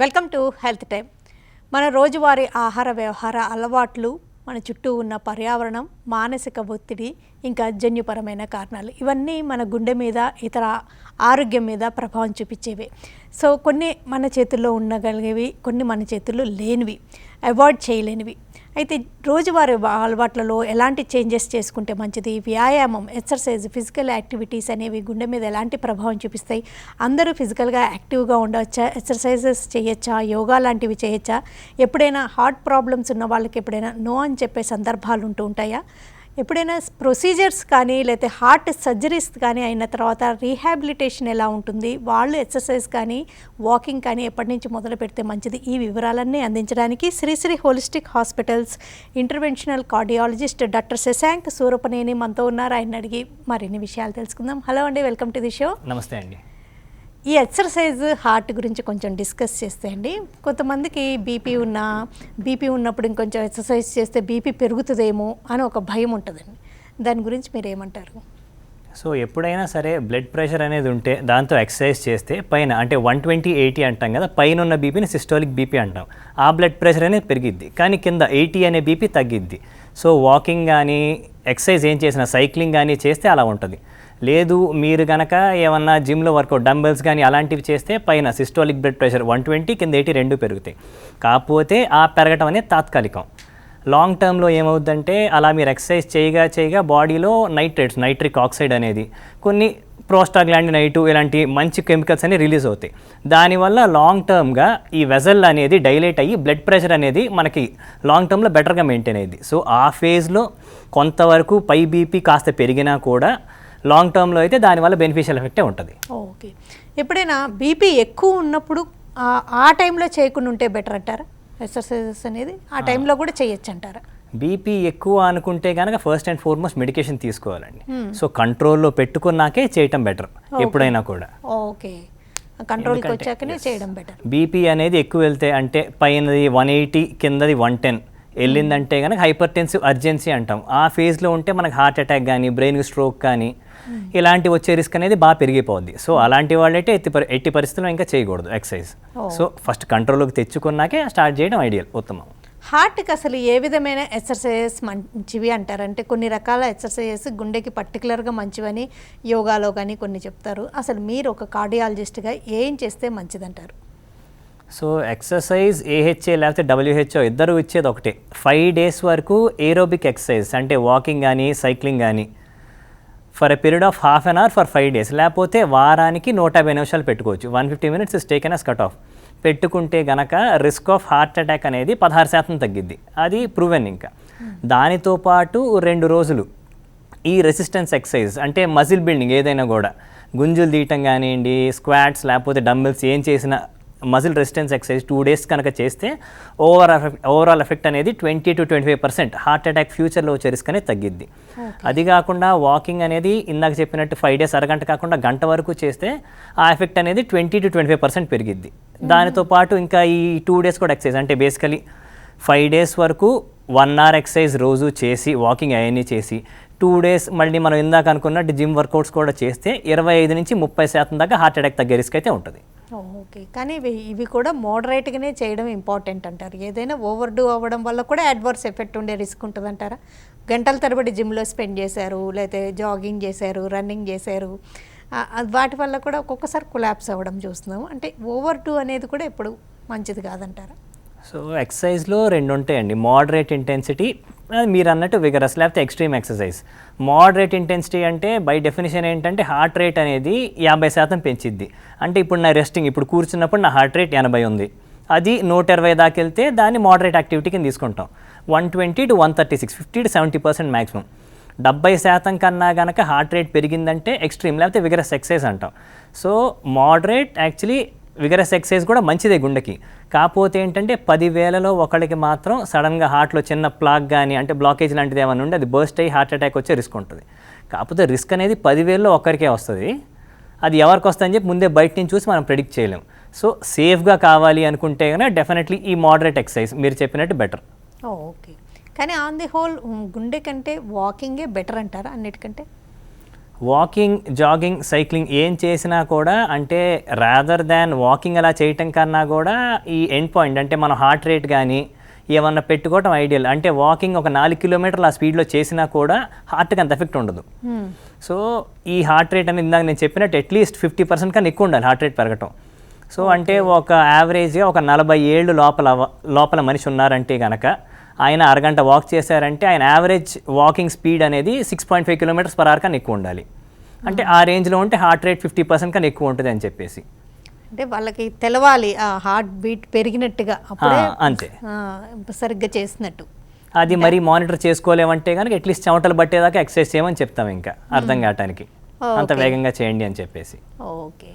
Welcome to health time. మన రోజువారీ ఆహార వ్యవహార అలవాట్లు, మన చుట్టూ ఉన్న పర్యావరణం, మానసిక ఒత్తిడి, ఇంకా జన్యుపరమైన కారణాలు ఇవన్నీ మన గుండె మీద, ఇతర ఆరోగ్యం మీద ప్రభావం చూపించేవి. సో కొన్ని మన చేతుల్లో ఉండగలిగేవి, కొన్ని మన చేతుల్లో లేనివి, అవాయిడ్ చేయలేనివి. అయితే రోజువారీ అలవాట్లలో ఎలాంటి చేంజెస్ చేసుకుంటే మంచిది? వ్యాయామం, ఎక్సర్సైజ్, ఫిజికల్ యాక్టివిటీస్ అనేవి గుండె మీద ఎలాంటి ప్రభావం చూపిస్తాయి? అందరూ ఫిజికల్గా యాక్టివ్గా ఉండవచ్చా? ఎక్సర్సైజెస్ చేయొచ్చా? యోగా లాంటివి చేయొచ్చా? ఎప్పుడైనా హార్ట్ ప్రాబ్లమ్స్ ఉన్న వాళ్ళకి ఎప్పుడైనా నో అని చెప్పే సందర్భాలు ఉంటూ ఉంటాయా? ఎప్పుడైనా ప్రొసీజర్స్ కానీ లేకపోతే హార్ట్ సర్జరీస్ కానీ అయిన తర్వాత రీహాబిలిటేషన్ ఎలా ఉంటుంది? వాళ్ళు ఎక్సర్సైజ్ కానీ వాకింగ్ కానీ ఎప్పటి నుంచి మొదలు పెడితే మంచిది? ఈ వివరాలన్నీ అందించడానికి Sri Sri holistic hospitals interventional cardiologist doctor Shashank Surapaneni మనతో ఉన్నారు. ఆయన అడిగి మరిన్ని విషయాలు తెలుసుకుందాం. హలో అండి, వెల్కమ్ టు ది షో. నమస్తే అండి. ఈ ఎక్సర్సైజ్ హార్ట్ గురించి కొంచెం డిస్కస్ చేస్తే అండి, కొంతమందికి బీపీ ఉన్నప్పుడు ఇంకొంచెం ఎక్సర్సైజ్ చేస్తే బీపీ పెరుగుతుందేమో అని ఒక భయం ఉంటుందండి. దాని గురించి మీరు ఏమంటారు? సో ఎప్పుడైనా సరే బ్లడ్ ప్రెషర్ అనేది ఉంటే దాంతో ఎక్సర్సైజ్ చేస్తే పైన అంటే 120/80 అంటాం కదా, పైన ఉన్న బీపీని సిస్టోలిక్ బీపీ అంటాం. ఆ బ్లడ్ ప్రెషర్ అనేది పెరిగిద్ది, కానీ కింద 80 అనే బీపీ తగ్గిద్ది. సో వాకింగ్ కానీ ఎక్సర్సైజ్ ఏం చేసినా, సైక్లింగ్ కానీ చేస్తే అలా ఉంటుంది. లేదు మీరు కనుక ఏమన్నా జిమ్లో వర్కౌట్, డంబెల్స్ కానీ అలాంటివి చేస్తే పైన సిస్టోలిక్ బ్లడ్ ప్రెషర్ 120, కింద 80 రెండు పెరుగుతాయి. కాకపోతే ఆ పెరగటం అనేది తాత్కాలికం. లాంగ్ టర్మ్లో ఏమవుద్దంటే అలా మీరు ఎక్సర్సైజ్ చేయగా బాడీలో నైట్రిక్ ఆక్సైడ్ అనేది, కొన్ని ప్రోస్టాగ్లాండిన్ I2 ఇలాంటి మంచి కెమికల్స్ అనేవి రిలీజ్ అవుతాయి. దానివల్ల లాంగ్ టర్మ్గా ఈ వెజల్ అనేది డైలేట్ అయ్యి బ్లడ్ ప్రెషర్ అనేది మనకి లాంగ్ టర్మ్లో బెటర్గా మెయింటైన్ అయ్యింది. సో ఆ ఫేజ్లో కొంతవరకు పై బీపీ కాస్త పెరిగినా కూడా లాంగ్ టర్మ్లో అయితే దానివల్ల బెనిఫిషియల్ ఎఫెక్టే ఉంటుంది. ఓకే. ఎప్పుడైనా బీపీ ఎక్కువ ఉన్నప్పుడు ఆ టైంలో చేయకుండా ఉంటే బెటర్ అంటారా? ఎక్సర్సైజెస్ అనేది ఆ టైంలో కూడా చేయొచ్చు అంటారా? బీపీ ఎక్కువ అనుకుంటే కనుక ఫస్ట్ అండ్ ఫార్మోస్ట్ మెడికేషన్ తీసుకోవాలండి. సో కంట్రోల్లో పెట్టుకున్నాకే చేయటం బెటర్ ఎప్పుడైనా కూడా. ఓకే, కంట్రోల్కి వచ్చాకనే చేయడం బెటర్. బీపీ అనేది ఎక్కువ వెళ్తే అంటే పైనది 180, కిందది 110 వెళ్ళిందంటే కనుక హైపర్ టెన్సివ్ అర్జెన్సీ అంటాం. ఆ ఫేజ్లో ఉంటే మనకు హార్ట్ అటాక్ కానీ, బ్రెయిన్ స్ట్రోక్ కానీ ఇలాంటి వచ్చే రిస్క్ అనేది బాగా పెరిగిపోద్ది. సో అలాంటి వాళ్ళైతే ఎట్టి పరిస్థితుల్లో ఇంకా చేయకూడదు ఎక్సర్సైజ్. సో ఫస్ట్ కంట్రోల్లోకి తెచ్చుకున్నాకే స్టార్ట్ చేయడం ఐడియల్, ఉత్తమం. హార్ట్కి అసలు ఏ విధమైన ఎక్సర్సైజెస్ మంచివి అంటారంటే, కొన్ని రకాల ఎక్సర్సైజెస్ గుండెకి పర్టికులర్గా మంచివని యోగాలో కానీ కొన్ని చెప్తారు. అసలు మీరు ఒక కార్డియాలజిస్ట్గా ఏం చేస్తే మంచిదంటారు? సో ఎక్సర్సైజ్ AHA లేకపోతే WHO ఇద్దరు ఇచ్చేది ఒకటే, 5 days వరకు ఏరోబిక్ ఎక్సర్సైజ్ అంటే వాకింగ్ కానీ సైక్లింగ్ కానీ for a period of ½ an hour for 5 days, లేకపోతే వారానికి 150 నిమిషాలు పెట్టుకోవచ్చు. 150 minutes is taken as cut off. పెట్టుకుంటే గనక రిస్క్ ఆఫ్ హార్ట్ అటాక్ అనేది 16% తగ్గిద్ది. అది ప్రూవెన్. ఇంకా దానితో పాటు 2 రోజులు ఈ రెసిస్టెన్స్ ఎక్సర్సైజ్ అంటే మజిల్ బిల్డింగ్ ఏదైనా కూడా, గుంజులు తీయటం కానివ్వండి, స్క్వాట్స్ లేకపోతే డంబెల్స్ ఏం చేసినా మజిల్ రెసిస్టెన్స్ ఎక్సర్సైజ్ 2 days కనుక చేస్తే ఓవరాల్ ఎఫెక్ట్ అనేది 20 to 25% హార్ట్ అటాక్ ఫ్యూచర్లో వచ్చే రిస్క్ అనేది తగ్గిద్ది. అది కాకుండా వాకింగ్ అనేది ఇందాక చెప్పినట్టు 5 days అరగంట కాకుండా గంట వరకు చేస్తే ఆ ఎఫెక్ట్ అనేది 20 to 25% పెరిగిద్ది. దానితో పాటు ఇంకా ఈ 2 days కూడా ఎక్సర్సైజ్ అంటే బేసికలీ 5 days వరకు 1 hour ఎక్సర్సైజ్ రోజు చేసి, వాకింగ్ అవన్నీ చేసి 2 days మళ్ళీ మనం ఇందాక అనుకున్నట్టు జిమ్ వర్కౌట్స్ కూడా చేస్తే 25 నుంచి 30% దాకా హార్ట్ అటాక్ తగ్గే రిస్క్ అయితే ఉంటుంది. ఓకే, కానీ ఇవి కూడా మోడరేట్గానే చేయడం ఇంపార్టెంట్ అంటారు. ఏదైనా ఓవర్ డూ అవ్వడం వల్ల కూడా అడ్వర్స్ ఎఫెక్ట్ ఉండే రిస్క్ ఉంటుంది అంటారా? గంటల తరబడి జిమ్లో స్పెండ్ చేశారు, లేకపోతే జాగింగ్ చేశారు, రన్నింగ్ చేశారు, వాటి వల్ల కూడా ఒక్కొక్కసారి కొలాప్స్ అవ్వడం చూస్తున్నాము. అంటే ఓవర్ డూ అనేది కూడా ఎప్పుడు మంచిది కాదంటారా? సో ఎక్సర్సైజ్లో 2 ఉంటాయండి, మోడరేట్ ఇంటెన్సిటీ, మీరు అన్నట్టు విగరస్ లేకపోతే ఎక్స్ట్రీమ్ ఎక్సర్సైజ్. మోడరేట్ ఇంటెన్సిటీ అంటే బై డెఫినేషన్ ఏంటంటే హార్ట్ రేట్ అనేది 50% పెంచిద్ది. అంటే ఇప్పుడు నా రెస్టింగ్, ఇప్పుడు కూర్చున్నప్పుడు నా హార్ట్ రేట్ 80 ఉంది, అది 120 దాకా వెళ్తే దాన్ని మోడరేట్ యాక్టివిటీ కింద తీసుకుంటాం. 120 to 136, 50 to 70% మ్యాక్సిమం. 70% కన్నా కనుక హార్ట్ రేట్ పెరిగిందంటే ఎక్స్ట్రీమ్ లేకపోతే విగరస్ ఎక్సర్సైజ్ అంటాం. So moderate actually vigorous exercise కూడా మంచిదే గుండెకి. కాకపోతే ఏంటంటే 10,000లో ఒకళ్ళకి మాత్రం సడన్గా హార్ట్లో చిన్న ప్లాగ్ కానీ అంటే బ్లాకేజ్ లాంటిది ఏమైనా ఉండి అది బర్స్ట్ అయ్యి హార్ట్ అటాక్ వచ్చే రిస్క్ ఉంటుంది. కాకపోతే రిస్క్ అనేది 10,000లో ఒక్కరికే వస్తుంది. అది ఎవరికి వస్తుందని చెప్పి ముందే బయట నుంచి చూసి మనం ప్రెడిక్ట్ చేయలేం. సో సేఫ్గా కావాలి అనుకుంటే కనుక డెఫినెట్లీ ఈ మోడరేట్ ఎక్సర్సైజ్ మీరు చెప్పినట్టు బెటర్. ఓకే, కానీ ఆన్ ది హోల్ గుండె కంటే వాకింగే బెటర్ అంటారా అన్నిటికంటే? వాకింగ్, జాగింగ్, సైక్లింగ్ ఏం చేసినా కూడా అంటే రాదర్ దాన్ వాకింగ్ అలా చేయటం కన్నా కూడా ఈ ఎండ్ పాయింట్ అంటే మన హార్ట్ రేట్ కానీ ఏమన్నా పెట్టుకోవటం ఐడియల్. అంటే వాకింగ్ ఒక 4 కిలోమీటర్లు ఆ స్పీడ్లో చేసినా కూడా హార్ట్కి అంత ఎఫెక్ట్ ఉండదు. సో ఈ హార్ట్ రేట్ అనేది ఇందాక నేను చెప్పినట్టు అట్లీస్ట్ 50% కన్నా ఎక్కువ ఉండాలి హార్ట్ రేట్ పెరగటం. సో అంటే ఒక యావరేజ్గా ఒక 40 ఏళ్ళు లోపల మనిషి ఉన్నారంటే కనుక ఆయన అరగంట వాక్ చేశారంటే ఆయన యావరేజ్ వాకింగ్ స్పీడ్ అనేది 6.5 కిలోమీటర్స్ పర్ అవర్ కన్నా ఎక్కువ ఉండాలి. అంటే ఆ రేంజ్లో ఉంటే హార్ట్ రేట్ 50% కన్నా ఎక్కువ ఉంటుంది అని చెప్పేసి. అంటే వాళ్ళకి తెలవాలి ఆ హార్ట్ బీట్ పెరిగినట్టుగా, అప్పుడే అంతే సరిగ్గా చేసినట్టు. అది మరి మానిటర్ చేసుకోలేమంటే కనుక అట్లీస్ట్ చెమటలు పట్టేదాకా ఎక్సర్సైజ్ చేయమని చెప్తాం, ఇంకా అర్థం కావటానికి అంత వేగంగా చేయండి అని చెప్పేసి. ఓకే.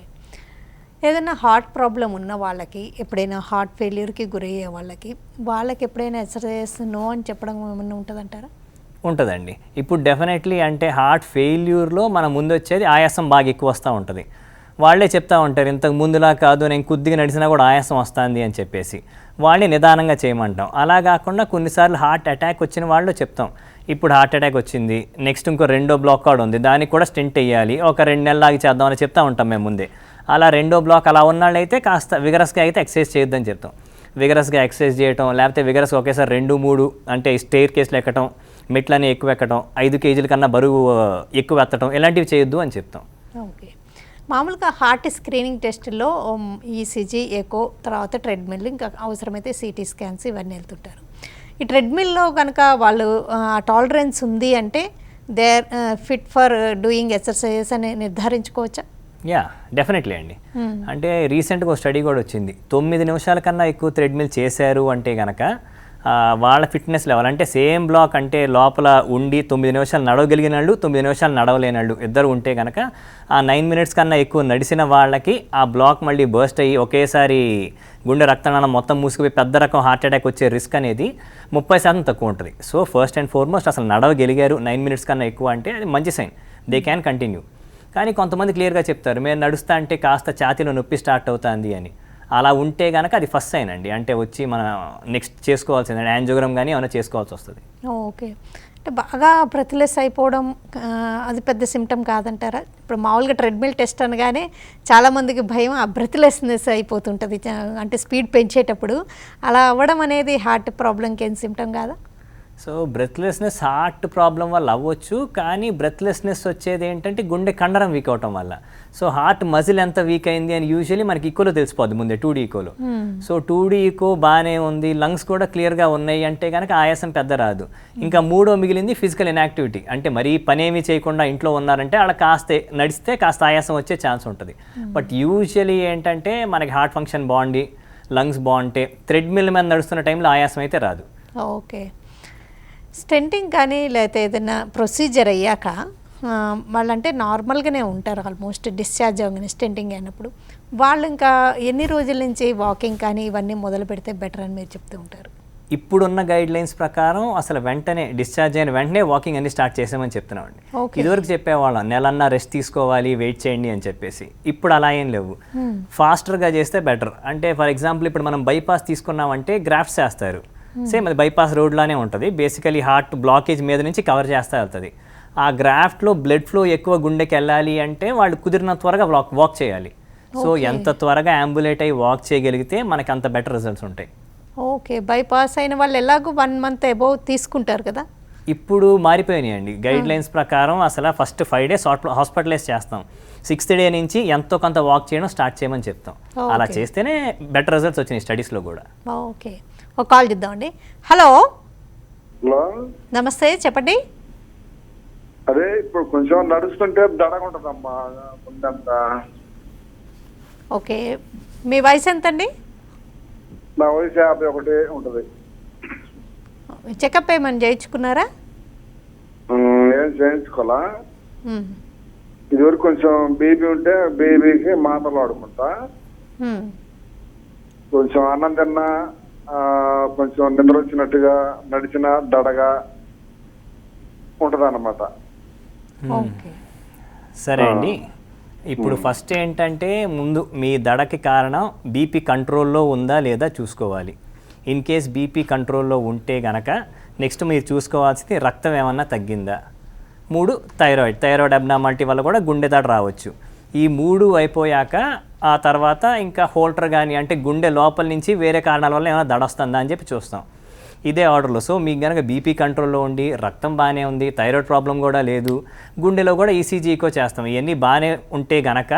ఏదైనా హార్ట్ ప్రాబ్లం ఉన్న వాళ్ళకి, ఎప్పుడైనా హార్ట్ ఫెయిల్యూర్కి గురయ్యే వాళ్ళకి ఎప్పుడైనా ఎక్సర్సైజ్ నో అని చెప్పడం ఏమన్నా ఉంటుందంటారా? ఉంటుందండి. ఇప్పుడు డెఫినెట్లీ అంటే హార్ట్ ఫెయిల్యూర్లో మన ముందు వచ్చేది ఆయాసం బాగా ఎక్కువ వస్తూ ఉంటుంది. వాళ్ళే చెప్తూ ఉంటారు ఇంతకు ముందులా కాదు, నేను కొద్దిగా నడిచినా కూడా ఆయాసం వస్తుంది అని చెప్పేసి. వాళ్ళని నిదానంగా చేయమంటాం. అలా కాకుండా కొన్నిసార్లు హార్ట్ అటాక్ వచ్చిన వాళ్ళు చెప్తాం, ఇప్పుడు హార్ట్ అటాక్ వచ్చింది, నెక్స్ట్ ఇంకో రెండో బ్లాక్ కార్డ్ ఉంది, దానికి కూడా స్టెంట్ వేయాలి, ఒక 2 నెలలాగి చేద్దామని చెప్తా ఉంటాం మేము ముందే. అలా రెండో బ్లాక్ అలా ఉన్నాళ్ళైతే కాస్త విగరస్గా అయితే ఎక్సర్సైజ్ చేయొద్దని చెప్తాం. విగరస్గా ఎక్సర్సైజ్ చేయటం, లేకపోతే విగరస్గా ఒకేసారి 2-3 అంటే స్టేర్ కేసులు ఎక్కటం, మెట్లని ఎక్కువ ఎక్కటం, 5 కేజీల కన్నా బరువు ఎక్కువ ఎత్తటం, ఇలాంటివి చేయొద్దు అని చెప్తాం. ఓకే. మామూలుగా హార్ట్ స్క్రీనింగ్ టెస్ట్లో ఈసీజీ, ఎకో, తర్వాత ట్రెడ్మిల్, ఇంకా అవసరమైతే సిటీ స్కాన్స్ ఇవన్నీ వెళ్తుంటారు. ఈ ట్రెడ్మిల్లో కనుక వాళ్ళు టాలరెన్స్ ఉంది అంటే they are fit for doing exercises అని నిర్ధారించుకోవచ్చా? యా, డెఫినెట్లీ అండి. అంటే రీసెంట్గా ఒక స్టడీ కూడా వచ్చింది, 9 నిమిషాల కన్నా ఎక్కువ థ్రెడ్మిల్ చేశారు అంటే కనుక వాళ్ళ ఫిట్నెస్ లెవెల్ అంటే సేమ్ బ్లాక్ అంటే లోపల ఉండి 9 నిమిషాలు నడవగలిగిన వాళ్ళు, 9 నిమిషాలు నడవలేని వాళ్ళు ఇద్దరు ఉంటే కనుక ఆ 9 మినిట్స్ కన్నా ఎక్కువ నడిచిన వాళ్ళకి ఆ బ్లాక్ మళ్ళీ బర్స్ట్ అయ్యి ఒకేసారి గుండె రక్తనాళం మొత్తం మూసుకుపోయి పెద్ద రకం హార్ట్ అటాక్ వచ్చే రిస్క్ అనేది 30% తక్కువ ఉంటుంది. సో ఫస్ట్ అండ్ ఫార్మోస్ట్ అసలు నడవగలిగారు 9 మినిట్స్ కన్నా ఎక్కువ అంటే అది మంచి సైన్, దే క్యాన్ కంటిన్యూ. కానీ కొంతమంది క్లియర్గా చెప్తారు, మేము నడుస్తా అంటే కాస్త ఛాతీలో నొప్పి స్టార్ట్ అవుతుంది అని. అలా ఉంటే కనుక అది ఫస్ట్ సైన్ అండి, అంటే వచ్చి మనం నెక్స్ట్ చేసుకోవాల్సింది యాంజియోగ్రామ్ కానీ ఏమైనా చేసుకోవాల్సి వస్తుంది. ఓకే. అంటే బాగా బ్రెత్లెస్ అయిపోవడం అది పెద్ద సిమ్టమ్ కాదంటారా? ఇప్పుడు మామూలుగా ట్రెడ్మిల్ టెస్ట్ అనగానే చాలామందికి భయం, ఆ బ్రెత్లెస్నెస్ అయిపోతుంటుంది అంటే స్పీడ్ పెంచేటప్పుడు. అలా అవ్వడం అనేది హార్ట్ ప్రాబ్లంకి ఏం సిమ్టమ్ కాదా? సో బ్రెత్లెస్నెస్ హార్ట్ ప్రాబ్లం వల్ల అవ్వచ్చు, కానీ బ్రెత్లెస్నెస్ వచ్చేది ఏంటంటే గుండె కండరం వీక్ అవటం వల్ల. సో హార్ట్ మజిల్ ఎంత వీక్ అయింది అని యూజువల్లీ మనకి ఈకోలో తెలిసిపోద్ది ముందే, 2D ఈకోలో. సో 2D ఈకో బాగానే ఉంది, లంగ్స్ కూడా క్లియర్గా ఉన్నాయి అంటే కనుక ఆయాసం పెద్ద రాదు. ఇంకా మూడో మిగిలింది ఫిజికల్ ఇన్యాక్టివిటీ, అంటే మరీ పనేమీ చేయకుండా ఇంట్లో ఉన్నారంటే వాళ్ళ కాస్త నడిస్తే కాస్త ఆయాసం వచ్చే ఛాన్స్ ఉంటుంది. బట్ యూజువల్లీ ఏంటంటే మనకి హార్ట్ ఫంక్షన్ బాగుండి లంగ్స్ బాగుంటే థ్రెడ్మిల్ మీద నడుస్తున్న టైంలో ఆయాసం అయితే రాదు. ఓకే. స్టెంటింగ్ కానీ లేకపోతే ఏదైనా ప్రొసీజర్ అయ్యాక వాళ్ళంటే నార్మల్గానే ఉంటారు ఆల్మోస్ట్ డిశ్చార్జ్ అవ్వగానే స్టెంటింగ్ అయినప్పుడు, వాళ్ళు ఇంకా ఎన్ని రోజుల నుంచి వాకింగ్ కానీ ఇవన్నీ మొదలు పెడితే బెటర్ అని మీరు చెప్తూ ఉంటారు? ఇప్పుడున్న గైడ్ లైన్స్ ప్రకారం అసలు వెంటనే డిశ్చార్జ్ అయిన వెంటనే వాకింగ్ అన్ని స్టార్ట్ చేసామని చెప్తున్నామండి. ఇదివరకు చెప్పేవాళ్ళం నెలన్నా రెస్ట్ తీసుకోవాలి, వెయిట్ చేయండి అని చెప్పేసి. ఇప్పుడు అలా ఏం లేవు, ఫాస్టర్గా చేస్తే బెటర్. అంటే ఫర్ ఎగ్జాంపుల్ ఇప్పుడు మనం బైపాస్ తీసుకున్నామంటే గ్రాఫ్ట్స్ చేస్తారు, సేమ్ అది బైపాస్ రోడ్లానే ఉంటుంది. బేసికలీ హార్ట్ బ్లాకేజ్ మీద నుంచి కవర్ చేస్తూ వెళ్తుంది. ఆ గ్రాఫ్ట్లో బ్లడ్ ఫ్లో ఎక్కువ గుండెకి వెళ్ళాలి అంటే వాళ్ళు కుదిరిన త్వరగా వాక్ చేయాలి. సో ఎంత త్వరగా అంబులేట్ అయ్యి వాక్ చేయగలిగితే మనకి అంత బెటర్ రిజల్ట్స్ ఉంటాయి. ఓకే. బైపాస్ అయిన వాళ్ళు ఎలాగో 1 month అబోవ్ తీసుకుంటారు కదా? ఇప్పుడు మారిపోయినాయండి గైడ్ లైన్స్ ప్రకారం. అసలు ఫస్ట్ 5 days హాస్పిటలైజ్ చేస్తాం, 6th day నుంచి ఎంతో కొంత వాక్ చేయడం స్టార్ట్ చేయమని చెప్తాం. అలా చేస్తేనే బెటర్ రిజల్ట్స్ వచ్చినాయి స్టడీస్లో కూడా. ఓకే. ఒక కాల్ చేద్దామండి. హలో. హలో, నమస్తే, చెప్పండి. అదే ఇప్పుడు కొంచెం నడుస్తుంటే దడగా ఉంటుందమ్మా ముందంతా. ఓకే. మీ వయసు ఎంతండి? నా వయసు 51 ఉంటుంది. చెకప్ ఏమైనా చేయించుకున్నారా? ఏం చేయించుకోవాలా? ఇదివరకు కొంచెం బేబీ ఉంటే బేబీకి మాటలు వాడుకుంటా, కొంచెం అన్నం తిన్నా కొంచెం నిద్ర వచ్చినట్టుగా నడిచిన దడగా ఉంటుంది అన్నమాట. సరే అండి, ఇప్పుడు ఫస్ట్ ఏంటంటే ముందు మీ దడకి కారణం బీపీ కంట్రోల్లో ఉందా లేదా చూసుకోవాలి. ఇన్ కేస్ బీపీ కంట్రోల్లో ఉంటే గనక నెక్స్ట్ మీరు చూసుకోవాల్సింది రక్తం ఏమన్నా తగ్గిందా. 3 థైరాయిడ్ అబ్నార్మాలిటీ వల్ల కూడా గుండె దడ రావచ్చు. ఈ 3 అయిపోయాక ఆ తర్వాత ఇంకా హోల్టర్ కానీ అంటే గుండె లోపల నుంచి వేరే కారణాల వల్ల ఏమైనా దడ వస్తుందా అని చెప్పి చూస్తాం ఇదే ఆర్డర్లో. సో మీకు కనుక బీపీ కంట్రోల్లో ఉండి రక్తం బాగానే ఉంది, థైరాయిడ్ ప్రాబ్లం కూడా లేదు, గుండెలో కూడా ఈసీజీ ఈకో చేస్తాం, ఇవన్నీ బాగానే ఉంటే గనక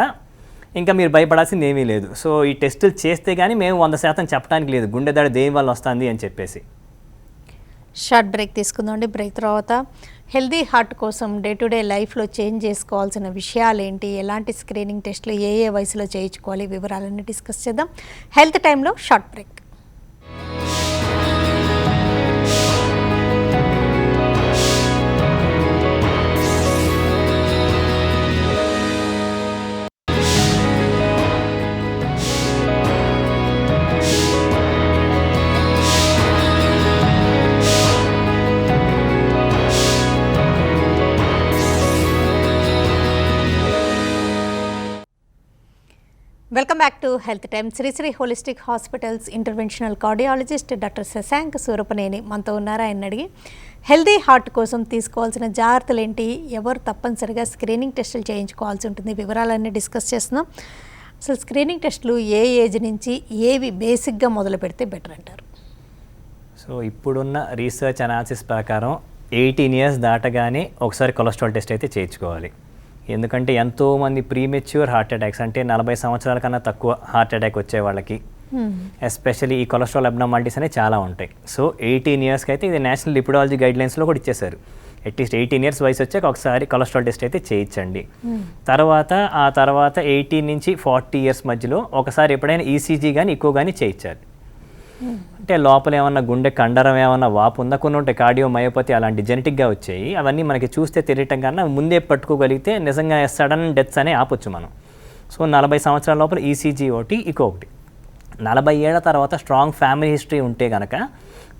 ఇంకా మీరు భయపడాల్సింది ఏమీ లేదు. సో ఈ టెస్టులు చేస్తే కానీ మేము 100% చెప్పడానికి లేదు గుండె దడ దేని వల్ల వస్తుంది అని చెప్పేసి. షార్ట్ బ్రేక్ తీసుకుందామండి. బ్రేక్ తర్వాత హెల్దీ హార్ట్ కోసం డే టు డే లైఫ్లో చేంజ్ చేసుకోవాల్సిన విషయాలు ఏంటి, ఎలాంటి స్క్రీనింగ్ టెస్టులు ఏ వయసులో చేయించుకోవాలి, వివరాలన్నీ డిస్కస్ చేద్దాం హెల్త్ టైంలో. Short break. Welcome back to health time. Sri Sri holistic hospitals interventional cardiologist doctor Shashank Surapaneni మనతో ఉన్నారు. ఆయన అడిగి హెల్దీ హార్ట్ కోసం తీసుకోవాల్సిన జాగ్రత్తలు ఏంటి, ఎవరు తప్పనిసరిగా స్క్రీనింగ్ టెస్టులు చేయించుకోవాల్సి ఉంటుంది, వివరాలన్నీ డిస్కస్ చేస్తున్నాం. అసలు స్క్రీనింగ్ టెస్టులు ఏ ఏజ్ నుంచి ఏవి బేసిక్గా మొదలు పెడితే బెటర్ అంటారు? సో ఇప్పుడున్న రీసెర్చ్ అనాలిసిస్ ప్రకారం 18 years దాటగానే ఒకసారి కొలెస్ట్రాల్ టెస్ట్ అయితే చేయించుకోవాలి. ఎందుకంటే ఎంతోమంది ప్రీమెచ్యూర్ హార్ట్ అటాక్స్ అంటే 40 సంవత్సరాల కన్నా తక్కువ హార్ట్ అటాక్ వచ్చే వాళ్ళకి ఎస్పెషల్లీ ఈ కొలెస్ట్రాల్ అబ్నార్మాలిటీస్ అనేవి చాలా ఉంటాయి. సో 18 yearsకి అయితే ఇది నేషనల్ లిపిడాలజీ గైడ్లైన్స్లో కూడా ఇచ్చేశారు. అట్లీస్ట్ 18 years వయసు వచ్చాక ఒకసారి కొలెస్ట్రాల్ టెస్ట్ అయితే చేయించండి. ఆ తర్వాత 18 నుంచి 40 years మధ్యలో ఒకసారి ఎప్పుడైనా ఈసీజీ కానీ ఈకో కానీ చేయించాలి. అంటే లోపల ఏమన్నా గుండె కండరం ఏమన్నా వాపు ఉందా, కొన్ని ఉంటాయి కార్డియోమయోపతి అలాంటి జెనెటిక్గా వచ్చాయి, అవన్నీ మనకి చూస్తే తెలియటం కన్నా ముందే పట్టుకోగలిగితే నిజంగా సడన్ డెత్స్ అనే ఆపొచ్చు మనం. సో 40 సంవత్సరాల లోపల ఈసీజీ ఒకటి ఈకో ఒకటి. 40 ఏళ్ల తర్వాత స్ట్రాంగ్ ఫ్యామిలీ హిస్టరీ ఉంటే కనుక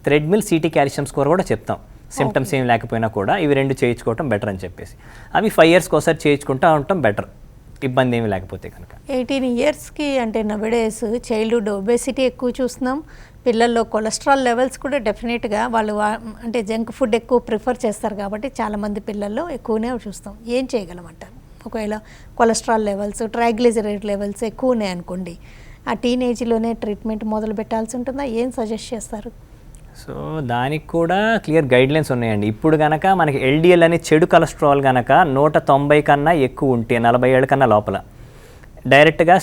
థ్రెడ్మిల్ సిటీ కాల్షియం స్కోర్ కూడా చెప్తాం. సిమ్టమ్స్ ఏం లేకపోయినా కూడా ఇవి 2 చేయించుకోవటం బెటర్ అని చెప్పేసి అవి 5 yearsకి ఒకసారి చేయించుకుంటూ ఉండటం బెటర్, ఇబ్బంది ఏమి లేకపోతే కనుక. 18 yearsకి అంటే నవడేస్ చైల్డ్హుడ్ ఒబేసిటీ ఎక్కువ చూస్తున్నాం. పిల్లల్లో కొలెస్ట్రాల్ లెవెల్స్ కూడా డెఫినెట్గా వాళ్ళు అంటే జంక్ ఫుడ్ ఎక్కువ ప్రిఫర్ చేస్తారు కాబట్టి చాలామంది పిల్లల్లో ఎక్కువనే చూస్తాం. ఏం చేయగలమంటారు ఒకవేళ కొలెస్ట్రాల్ లెవెల్స్, ట్రైగ్లిజరైడ్ లెవెల్స్ ఎక్కువ ఉన్నాయి అనుకోండి, ఆ టీనేజ్లోనే ట్రీట్మెంట్ మొదలు పెట్టాల్సి ఉంటుందా? ఏం సజెస్ట్ చేస్తారు? సో దానికి కూడా క్లియర్ గైడ్లైన్స్ ఉన్నాయండి. ఇప్పుడు కనుక మనకి ఎల్డిఎల్ అనే చెడు కొలెస్ట్రాల్ కనుక 190 కన్నా ఎక్కువ ఉంటే 40 ఏళ్ళ కన్నా లోపల డైరెక్ట్గా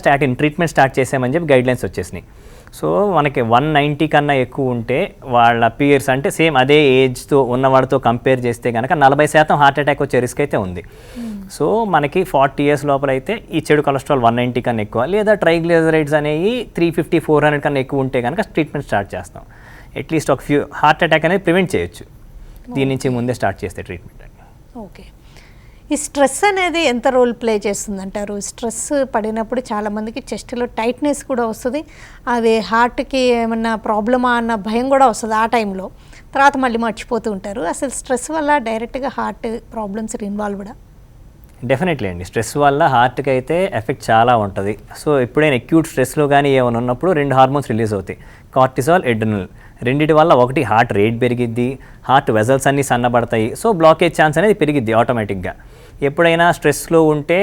ట్రీట్మెంట్ స్టార్ట్ చేసామని చెప్పి గైడ్లైన్స్ వచ్చేసినాయి. సో మనకి 190 కన్నా ఎక్కువ ఉంటే వాళ్ళ పీర్స్ అంటే సేమ్ అదే ఏజ్తో ఉన్నవాడితో కంపేర్ చేస్తే కనుక 40% హార్ట్ అటాక్ వచ్చే రిస్క్ అయితే ఉంది. సో మనకి 40 years లోపల అయితే ఈ చెడు కొలెస్ట్రాల్ 190 కన్నా ఎక్కువ లేదా ట్రైగ్లిజరైడ్స్ అనేవి 350-400 కన్నా ఎక్కువ ఉంటే కనుక ట్రీట్మెంట్ స్టార్ట్ చేస్తాం. అట్లీస్ట్ ఒక హార్ట్ అటాక్ అనేది ప్రివెంట్ చేయొచ్చు దీని నుంచి ముందే స్టార్ట్ చేస్తే ట్రీట్మెంట్. ఓకే, ఈ స్ట్రెస్ అనేది ఎంత రోల్ ప్లే చేస్తుంది అంటారు? స్ట్రెస్ పడినప్పుడు చాలామందికి చెస్ట్లో టైట్నెస్ కూడా వస్తుంది, అది హార్ట్కి ఏమన్నా ప్రాబ్లమా అన్న భయం కూడా వస్తుంది ఆ టైంలో, తర్వాత మళ్ళీ మర్చిపోతూ ఉంటారు. అసలు స్ట్రెస్ వల్ల డైరెక్ట్గా హార్ట్ ప్రాబ్లమ్స్ ఇన్వాల్వ్డా? డెఫినెట్లీ అండి, స్ట్రెస్ వల్ల హార్ట్కి అయితే ఎఫెక్ట్ చాలా ఉంటుంది. సో ఎప్పుడైనా అక్యూట్ స్ట్రెస్లో కానీ ఏమైనా ఉన్నప్పుడు 2 హార్మోన్స్ రిలీజ్ అవుతాయి, కార్టిసాల్, ఎడ్రినల్. రెండిటి వల్ల ఒకటి హార్ట్ రేట్ పెరిగిద్ది, హార్ట్ వెజల్స్ అన్నీ సన్నబడతాయి, సో బ్లాకేజ్ ఛాన్స్ అనేది పెరిగిద్ది ఆటోమేటిక్గా. ఎప్పుడైనా స్ట్రెస్లో ఉంటే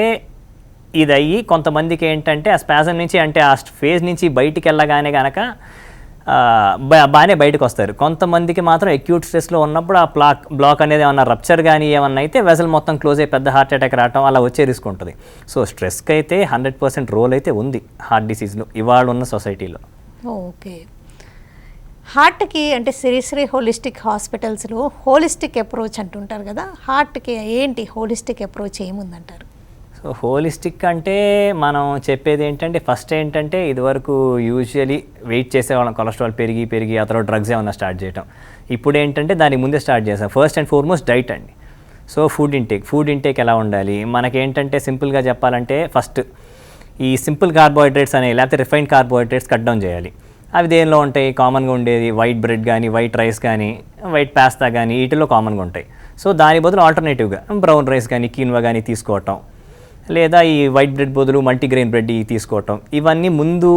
ఇది అయ్యి కొంతమందికి ఏంటంటే ఆ స్పాజం నుంచి అంటే ఆ ఫేజ్ నుంచి బయటికి వెళ్ళగానే కనుక బాగానే బయటకు వస్తారు. కొంతమందికి మాత్రం అక్యూట్ స్ట్రెస్లో ఉన్నప్పుడు ఆ బ్లాక్ అనేది ఏమన్నా రప్చర్ కానీ ఏమన్నా అయితే వెజల్ మొత్తం క్లోజ్ అయ్యి పెద్ద హార్ట్ అటాక్ రావడం అలా వచ్చే రిస్క్ ఉంటుంది. సో స్ట్రెస్కి అయితే 100% రోల్ అయితే ఉంది హార్ట్ డిసీజ్లో ఇవాళ ఉన్న సొసైటీలో. ఓకే, హార్ట్కి అంటే శ్రీశ్రీ హోలిస్టిక్ హాస్పిటల్స్లో హోలిస్టిక్ అప్రోచ్ అంటుంటారు కదా, హార్ట్కి ఏంటి హోలిస్టిక్ అప్రోచ్ ఏముందంటారు? సో హోలిస్టిక్ అంటే మనం చెప్పేది ఏంటంటే ఫస్ట్ ఏంటంటే ఇదివరకు యూజువలీ వెయిట్ చేసేవాళ్ళం, కొలెస్ట్రాల్ పెరిగి ఆ తర్వాత డ్రగ్స్ ఏమన్నా స్టార్ట్ చేయటం. ఇప్పుడు ఏంటంటే దానికి ముందే స్టార్ట్ చేసాం. ఫస్ట్ అండ్ ఫార్మోస్ట్ డైట్ అండి. సో ఫుడ్ ఇంటేక్ ఎలా ఉండాలి మనకేంటంటే సింపుల్గా చెప్పాలంటే ఫస్ట్ ఈ సింపుల్ కార్బోహైడ్రేట్స్ అనేవి లేకపోతే రిఫైన్డ్ కార్బోహైడ్రేట్స్ కట్ డౌన్ చేయాలి. అవి దేనిలో ఉంటాయి? కామన్గా ఉండేది వైట్ బ్రెడ్ కానీ, వైట్ రైస్ కానీ, వైట్ పాస్తా కానీ వీటిలో కామన్గా ఉంటాయి. సో దాని బదులు ఆల్టర్నేటివ్గా బ్రౌన్ రైస్ కానీ, కీన్వా కానీ తీసుకోవటం, లేదా ఈ వైట్ బ్రెడ్ బదులు మల్టీగ్రెయిన్ బ్రెడ్ తీసుకోవటం, ఇవన్నీ ముందు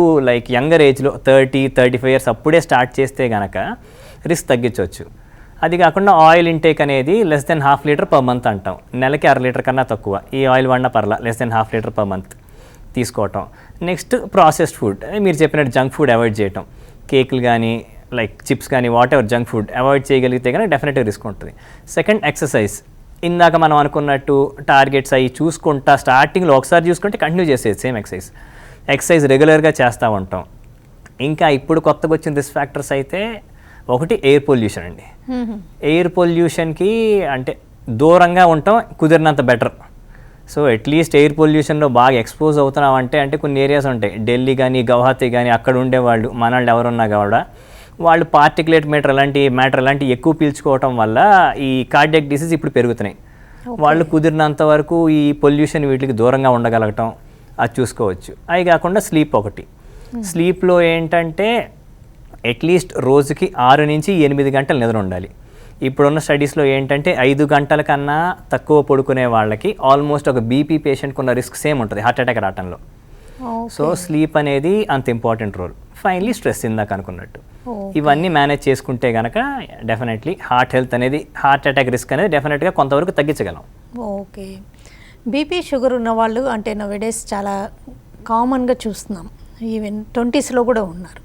యంగర్ ఏజ్లో 30-35 years అప్పుడే స్టార్ట్ చేస్తే కనుక రిస్క్ తగ్గించవచ్చు. అది కాకుండా ఆయిల్ ఇంటేక్ అనేది less than ½ litre per month అంటాం. నెలకి 1/2 లీటర్ కన్నా తక్కువ ఈ ఆయిల్ వాడినా పర్లా, less than ½ litre per month తీసుకోవటం. నెక్స్ట్ ప్రాసెస్డ్ ఫుడ్, మీరు చెప్పినట్టు జంక్ ఫుడ్ అవాయిడ్ చేయటం. కేకులు కానీ లైక్ చిప్స్ కానీ what ever junk food avoid చేయగలిగితే కనుక డెఫినెట్గా రిస్క్ ఉంటుంది. సెకండ్ ఎక్సర్సైజ్, ఇందాక మనం అనుకున్నట్టు టార్గెట్స్ అవి చూసుకుంటా స్టార్టింగ్లో ఒకసారి చూసుకుంటే కంటిన్యూ చేసేది సేమ్ ఎక్సర్సైజ్ రెగ్యులర్గా చేస్తూ ఉంటాం. ఇంకా ఇప్పుడు కొత్తగా వచ్చిన రిస్క్ ఫ్యాక్టర్స్ అయితే ఒకటి ఎయిర్ పొల్యూషన్ అండి. ఎయిర్ పొల్యూషన్కి అంటే దూరంగా ఉండటం కుదిరినంత బెటర్. సో అట్లీస్ట్ ఎయిర్ పొల్యూషన్లో బాగా ఎక్స్పోజ్ అవుతున్నాం అంటే కొన్ని ఏరియాస్ ఉంటాయి, ఢిల్లీ కానీ గౌహతి కానీ, అక్కడ ఉండేవాళ్ళు మనల్ని ఎవరున్నా కూడా వాళ్ళు పార్టికులేట్ మ్యాటర్ అలాంటివి ఎక్కువ పీల్చుకోవటం వల్ల ఈ కార్డియాక్ డిసీజ్ ఇప్పుడు పెరుగుతున్నాయి. వాళ్ళు కుదిరినంత వరకు ఈ పొల్యూషన్ వీటికి దూరంగా ఉండగలగటం అది చూసుకోవచ్చు. అవి కాకుండా స్లీప్ ఒకటి. స్లీప్లో ఏంటంటే అట్లీస్ట్ రోజుకి 6 నుంచి 8 గంటలు నిద్ర ఉండాలి. ఇప్పుడున్న స్టడీస్లో ఏంటంటే 5 గంటల కన్నా తక్కువ పడుకునే వాళ్ళకి ఆల్మోస్ట్ ఒక బీపీ పేషెంట్కి ఉన్న రిస్క్ సేమ్ ఉంటుంది హార్ట్ అటాక్ రావటంలో. సో స్లీప్ అనేది అంత ఇంపార్టెంట్ రోల్. ఫైనలీ స్ట్రెస్ ఇందాక అనుకున్నట్టు ఇవన్నీ మేనేజ్ చేసుకుంటే కనుక డెఫినెట్లీ హార్ట్ అటాక్ రిస్క్ అనేది డెఫినెట్గా కొంతవరకు తగ్గించగలం. ఓకే. బీపీ షుగర్ ఉన్న వాళ్ళు అంటే నవేడేస్ చాలా కామన్గా చూస్తున్నాం, ఈవెన్ 20స్లో కూడా ఉన్నారు.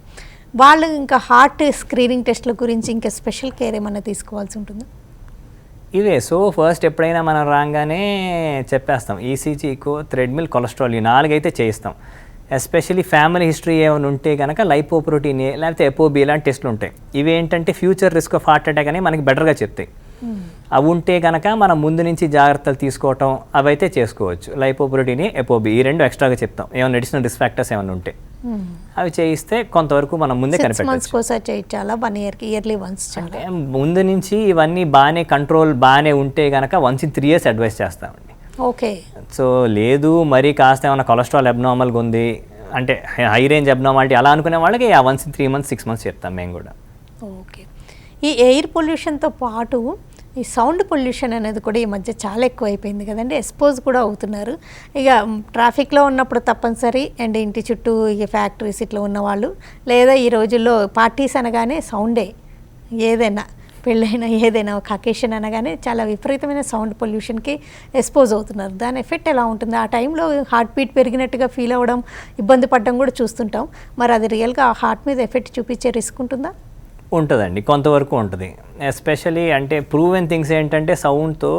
వాళ్ళు ఇంకా హార్ట్ స్క్రీనింగ్ టెస్ట్ల గురించి ఇంకా స్పెషల్ కేర్ ఏమైనా తీసుకోవాల్సి ఉంటుందా? ఇవే. సో ఫస్ట్ ఎప్పుడైనా మనం రాగానే చెప్పేస్తాం ఈసీజీ, ఈకో, థ్రెడ్మిల్, కొలెస్ట్రాల్, ఈ 4 అయితే చేయిస్తాం. ఎస్పెషల్లీ ఫ్యామిలీ హిస్టరీ ఏమైనా ఉంటే కనుక లైపోప్రోటీన్ ఏ లేకపోతే ఎపోబి ఇలాంటి టెస్టులు ఉంటాయి. ఇవి ఏంటంటే future risk of heart attack అని మనకి బెటర్గా చెప్తాయి. అవి ఉంటే కనుక మనం ముందు నుంచి జాగ్రత్తలు తీసుకోవటం అవి అయితే చేసుకోవచ్చు. లైపోప్రోటీన్ ఏ, ఎపోబి ఈ 2 ఎక్స్ట్రాగా చెప్తాం. ఏమైనా అడిషనల్ రిస్క్ ఫ్యాక్టర్స్ ఏమైనా ఉంటే అవి చేయిస్తే కొంతవరకు మనం ముందే కనిపెట్టవచ్చు. ముందు నుంచి ఇవన్నీ బాగానే ఉంటే కనుక 1 in 3 years అడ్వైస్ చేస్తామండి. ఓకే. సో లేదు మరీ కాస్త ఏమైనా కొలెస్ట్రాల్ అబ్నార్మల్గా ఉంది అంటే హై రేంజ్ అబ్నార్మాలిటీ అలా అనుకునే వాళ్ళకి 1 in 3 months 6 months చెప్తాం మేము కూడా. ఓకే. ఈ ఎయిర్ పొల్యూషన్తో పాటు ఈ సౌండ్ పొల్యూషన్ అనేది కూడా ఈ మధ్య చాలా ఎక్కువ అయిపోయింది కదండి, ఎక్స్పోజ్ కూడా అవుతున్నారు. ఇక ట్రాఫిక్లో ఉన్నప్పుడు తప్పనిసరి, అండ్ ఇంటి చుట్టూ ఈ ఫ్యాక్టరీస్ ఇట్లా ఉన్నవాళ్ళు, లేదా ఈ రోజుల్లో పార్టీస్ అనగానే సౌండే, ఏదైనా పెళ్ళైనా ఏదైనా ఒక అకేషన్ అనగానే చాలా విపరీతమైన సౌండ్ పొల్యూషన్కి ఎక్స్పోజ్ అవుతున్నారు. దాని ఎఫెక్ట్ ఎలా ఉంటుంది? ఆ టైంలో హార్ట్ బీట్ పెరిగినట్టుగా ఫీల్ అవ్వడం, ఇబ్బంది పడడం కూడా చూస్తుంటాం. మరి అది రియల్గా ఆ హార్ట్ మీద ఎఫెక్ట్ చూపించే రిస్క్ ఉంటుందా? ఉంటుందండి, కొంతవరకు ఉంటుంది. ఎస్పెషలీ అంటే ప్రూవెన్ థింగ్స్ ఏంటంటే సౌండ్తో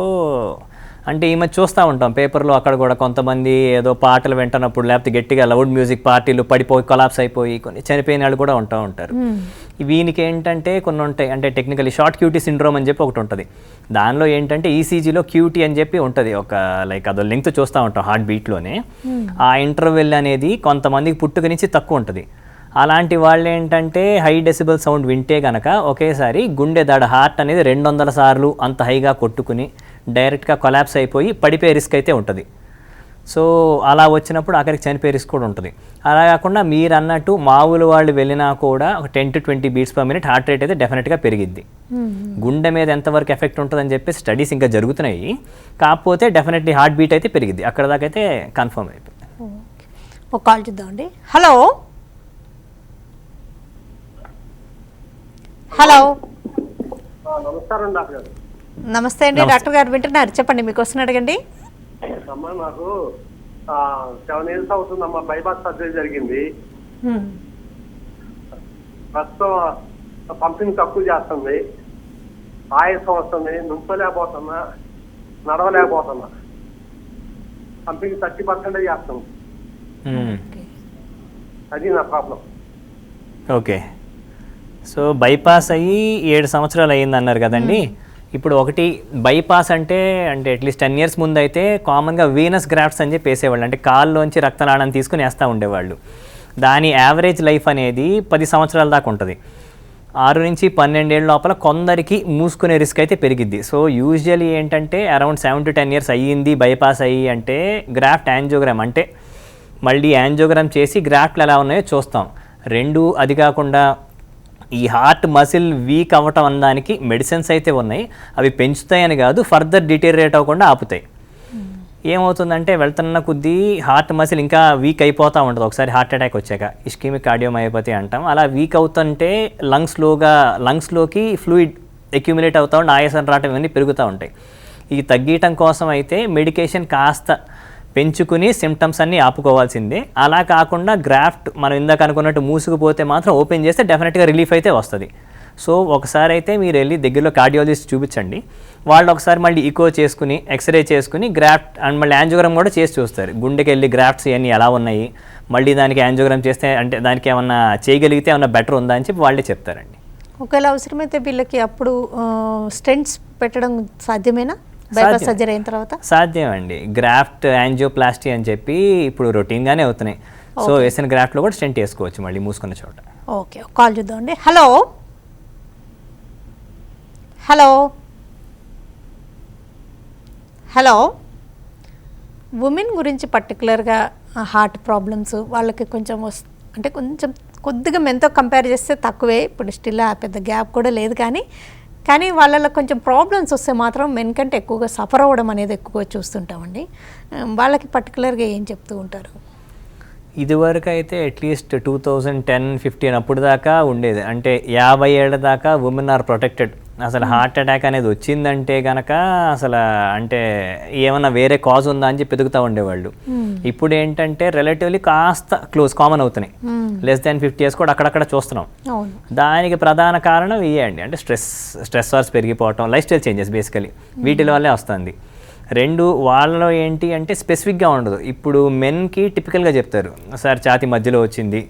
అంటే ఈ మధ్య చూస్తూ ఉంటాం పేపర్లో అక్కడ కూడా కొంతమంది ఏదో పాటలు వింటున్నప్పుడు లేకపోతే గట్టిగా లౌడ్ మ్యూజిక్ పార్టీలు పడిపోయి కొలాప్స్ అయిపోయి కొన్ని చనిపోయిన వాళ్ళు కూడా ఉంటారు. వీనికి ఏంటంటే కొన్ని ఉంటాయి, అంటే టెక్నికలీ షార్ట్ క్యూటీ సిండ్రోమ్ అని చెప్పి ఒకటి ఉంటుంది. దానిలో ఏంటంటే ఈసీజీలో క్యూటీ అని చెప్పి ఉంటుంది, ఒక లైక్ అదో లెంగ్త్ చూస్తూ ఉంటాం హార్ట్ బీట్లోనే. ఆ ఇంటర్వెల్ అనేది కొంతమందికి పుట్టుక నుంచి తక్కువ ఉంటుంది. అలాంటి వాళ్ళు ఏంటంటే హై డెసిబల్ సౌండ్ వింటే కనుక ఒకేసారి గుండె దడ హార్ట్ అనేది 200 సార్లు అంత హైగా కొట్టుకుని డైరెక్ట్గా కొలాప్స్ అయిపోయి పడిపోయే రిస్క్ అయితే ఉంటుంది. సో అలా వచ్చినప్పుడు అక్కడికి చనిపోయే రిస్క్ కూడా ఉంటుంది. అలా కాకుండా మీరు అన్నట్టు మామూలు వాళ్ళు వెళ్ళినా కూడా ఒక 10 to 20 beats per minute heart rate అయితే డెఫినెట్గా పెరిగిద్ది. గుండె మీద ఎంతవరకు ఎఫెక్ట్ ఉంటుందని చెప్పి స్టడీస్ ఇంకా జరుగుతున్నాయి. కాకపోతే డెఫినెట్లీ హార్ట్ బీట్ అయితే పెరిగిద్ది, అక్కడ దాకా అయితే కన్ఫర్మ్ అయిపోయింది. ఒక కాల్ చూద్దామండి. హలో హలో నమస్కారం డాక్టర్ గారు. నమస్తే అండి. డాక్టర్ గారు వింటున్నారు, చెప్పండి, మీకు వస్తున్న అడగండి. అమ్మా నాకు 7 years అవుతుందమ్మా, బైపాస్ సర్జరీ జరిగింది. ప్రస్తుతం పంపింగ్ తక్కువ చేస్తుంది, ఆయాసం వస్తుంది, నుంచోలేకపోతున్నా, నడవలేకపోతున్నా. పంపింగ్ 30% చేస్తాం, అది నా ప్రాబ్లం. ఓకే. సో బైపాస్ అయ్యి 7 సంవత్సరాలు అయ్యింది అన్నారు కదండి. ఇప్పుడు ఒకటి బైపాస్ అంటే అట్లీస్ట్ 10 years ముందు అయితే కామన్గా వీనస్ గ్రాఫ్ట్స్ అని చెప్పి వేసేవాళ్ళు, అంటే కాళ్ళలోంచి రక్తనాళం తీసుకుని వేస్తూ ఉండేవాళ్ళు. దాని యావరేజ్ లైఫ్ అనేది 10 సంవత్సరాల దాకా ఉంటుంది. 6 నుంచి 12 ఏళ్ళ లోపల కొందరికి మూసుకునే రిస్క్ అయితే పెరిగిద్ది. సో యూజువల్లీ ఏంటంటే అరౌండ్ 7 to 10 years అయ్యింది బైపాస్ అయ్యి అంటే గ్రాఫ్ట్ యాంజియోగ్రామ్ అంటే మళ్ళీ యాంజియోగ్రామ్ చేసి గ్రాఫ్ట్లు ఎలా ఉన్నాయో చూస్తాం. 2 అది కాకుండా ఈ హార్ట్ మసిల్ వీక్ అవ్వటం అనడానికి మెడిసిన్స్ అయితే ఉన్నాయి, అవి పెంచుతాయని కాదు, ఫర్దర్ డిటీరియేట్ అవ్వకుండా ఆపుతాయి. ఏమవుతుందంటే వెళ్తున్న కొద్దీ హార్ట్ మసిల్ ఇంకా వీక్ అయిపోతూ ఉంటుంది. ఒకసారి హార్ట్ అటాక్ వచ్చాక ఇస్కెమిక్ కార్డియోమయోపతి అంటాం. అలా వీక్ అవుతుంటే లంగ్స్లోకి ఫ్లూయిడ్ అక్యుములేట్ అవుతూ ఉండి ఆయాసం రావటం ఇవన్నీ పెరుగుతూ ఉంటాయి. ఈ తగ్గటం కోసం అయితే మెడికేషన్ కాస్త పెంచుకుని సిమ్టమ్స్ అన్నీ ఆపుకోవాల్సిందే. అలా కాకుండా గ్రాఫ్ట్ మనం ఇందాక అనుకున్నట్టు మూసుకుపోతే మాత్రం ఓపెన్ చేస్తే డెఫినెట్గా రిలీఫ్ అయితే వస్తుంది. సో ఒకసారి అయితే మీరు వెళ్ళి దగ్గరలో కార్డియాలజిస్ట్ చూపించండి. వాళ్ళు ఒకసారి మళ్ళీ ఈకో చేసుకుని ఎక్స్రే చేసుకుని గ్రాఫ్ట్ అండ్ మళ్ళీ యాంజియోగ్రామ్ కూడా చేసి చూస్తారు. గుండెకి వెళ్ళి గ్రాఫ్ట్స్ ఇవన్నీ ఎలా ఉన్నాయి, మళ్ళీ దానికి యాంజియోగ్రామ్ చేస్తే అంటే దానికి ఏమన్నా చేయగలిగితే ఏమన్నా బెటర్ ఉందా అని చెప్పి వాళ్ళే చెప్తారండి. ఒకవేళ అవసరమైతే వీళ్ళకి అప్పుడు స్టెంట్స్ పెట్టడం సాధ్యమేనా బైపాస్ సర్జరీ అయిన తర్వాత? సాధ్యం అండి. గ్రాఫ్ట్ యాంజియోప్లాస్టీ అని చెప్పి ఇప్పుడు రొటీన్గానే అవుతున్నాయి. సో వేసిన గ్రాఫ్ట్లో కూడా స్టెంట్ వేసుకోవచ్చు మళ్ళీ మూసుకున్న చోట. ఓకే, కాల్ చూద్దామండి. హలో హలో హలో ఉమెన్ గురించి పర్టికులర్గా హార్ట్ ప్రాబ్లమ్స్ వాళ్ళకి కొంచెం అంటే కొంచెం కొద్దిగా మెంతో కంపేర్ చేస్తే తక్కువే, ఇప్పుడు స్టిల్ పెద్ద గ్యాప్ కూడా లేదు. కానీ వాళ్ళలో కొంచెం ప్రాబ్లమ్స్ వస్తే మాత్రం మెన్ కంటే ఎక్కువగా సఫర్ అవ్వడం అనేది ఎక్కువగా చూస్తుంటామండి. వాళ్ళకి పర్టికులర్గా ఏం చెప్తూ ఉంటారు? ఇదివరకు అయితే అట్లీస్ట్ 2010-15 అప్పుడు దాకా ఉండేది. అంటే 50 ఏళ్ళ దాకా ఉమెన్ ఆర్ ప్రొటెక్టెడ్. అసలు హార్ట్ అటాక్ అనేది వచ్చిందంటే కనుక అసలు అంటే ఏమన్నా వేరే కాజ్ ఉందా అని చెప్పి ఎదుగుతూ ఉండేవాళ్ళు. ఇప్పుడు ఏంటంటే రిలేటివ్లీ కాస్త కామన్ అవుతున్నాయి. లెస్ దాన్ 50 years కూడా అక్కడక్కడ చూస్తున్నాం. దానికి ప్రధాన కారణం ఇవే అండి. అంటే స్ట్రెస్వర్స్ పెరిగిపోవటం, లైఫ్ స్టైల్ చేంజెస్ బేసికలీ వీటి వల్లే వస్తుంది. రెండు, వాళ్ళలో ఏంటి అంటే స్పెసిఫిక్గా ఉండదు. ఇప్పుడు మెన్కి టిపికల్గా చెప్తారు, సార్ ఛాతీ మధ్యలో వచ్చింది,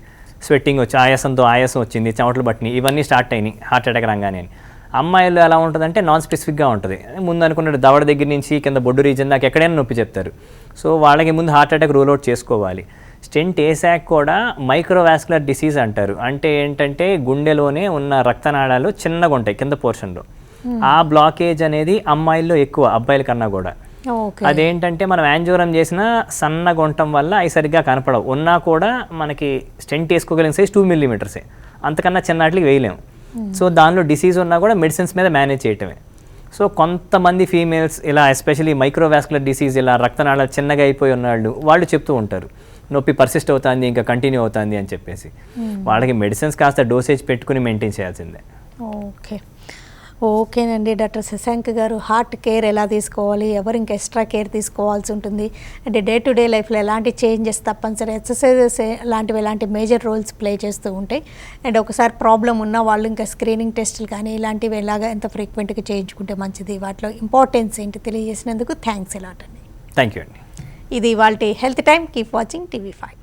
స్వెట్టింగ్ వచ్చి ఆయాసం వచ్చింది, చెమటలు పట్టినాయి, ఇవన్నీ స్టార్ట్ అయినాయి హార్ట్ అటాక్ రంగానే అని. అమ్మాయిలు ఎలా ఉంటుందంటే నాన్ స్పెసిఫిక్గా ఉంటుంది. ముందు అనుకున్నట్టు దవడ దగ్గర నుంచి కింద బొడ్డు రీజన్ దాకా ఎక్కడైనా నొప్పి చెప్తారు. సో వాళ్ళకి ముందు హార్ట్ అటాక్ రూల్ అవుట్ చేసుకోవాలి. స్టెంట్ వేసాక కూడా మైక్రోవాస్కులర్ డిసీజ్ అంటారు. అంటే ఏంటంటే గుండెలోనే ఉన్న రక్తనాళాలు చిన్నగా ఉంటాయి కింద పోర్షన్లో. ఆ బ్లాకేజ్ అనేది అమ్మాయిల్లో ఎక్కువ, అబ్బాయిల కన్నా కూడా. అదేంటంటే మనం యాంజియోగ్రామ్ చేసిన సన్నగా ఉండటం వల్ల అవి సరిగ్గా కనపడవు. ఉన్నా కూడా మనకి స్టెంట్ వేసుకోగలిగిన సైజ్ 2 millimeters, అంతకన్నా చిన్నట్లకి వేయలేము. సో దానిలో డిసీజ్ ఉన్నా కూడా మెడిసిన్స్ మీద మేనేజ్ చేయటమే. సో కొంతమంది ఫీమేల్స్ ఇలా ఎస్పెషలీ మైక్రోవాస్కులర్ డిసీజ్ ఇలా రక్తనాళాలు చిన్నగా అయిపోయి ఉన్నాళ్ళు వాళ్ళు చెప్తూ ఉంటారు, నొప్పి పర్సిస్ట్ అవుతుంది, ఇంకా కంటిన్యూ అవుతుంది అని చెప్పేసి. వాళ్ళకి మెడిసిన్స్ కాస్త డోసేజ్ పెట్టుకుని మెయింటైన్ చేయాల్సిందే. ఓకేనండి. డాక్టర్ శశాంక్ గారు హార్ట్ కేర్ ఎలా తీసుకోవాలి, ఎవరు ఇంకా ఎక్స్ట్రా కేర్ తీసుకోవాల్సి ఉంటుంది, అంటే డే టు డే లైఫ్లో ఎలాంటి చేంజెస్ తప్పనిసరి ఎక్సర్సైజెస్ లాంటివి ఎలాంటి మేజర్ రోల్స్ ప్లే చేస్తూ ఉంటాయి, అండ్ ఒకసారి ప్రాబ్లం ఉన్న వాళ్ళు ఇంకా స్క్రీనింగ్ టెస్టులు కానీ ఇలాంటివి ఎలాగా ఎంత ఫ్రీక్వెంట్గా చేయించుకుంటే మంచిది, వాటిలో ఇంపార్టెన్స్ ఏంటి తెలియజేసినందుకు థ్యాంక్స్ ఎలాట్ అండి. థ్యాంక్ యూ అండి. ఇది వాళ్ళ health time. Keep watching TV5.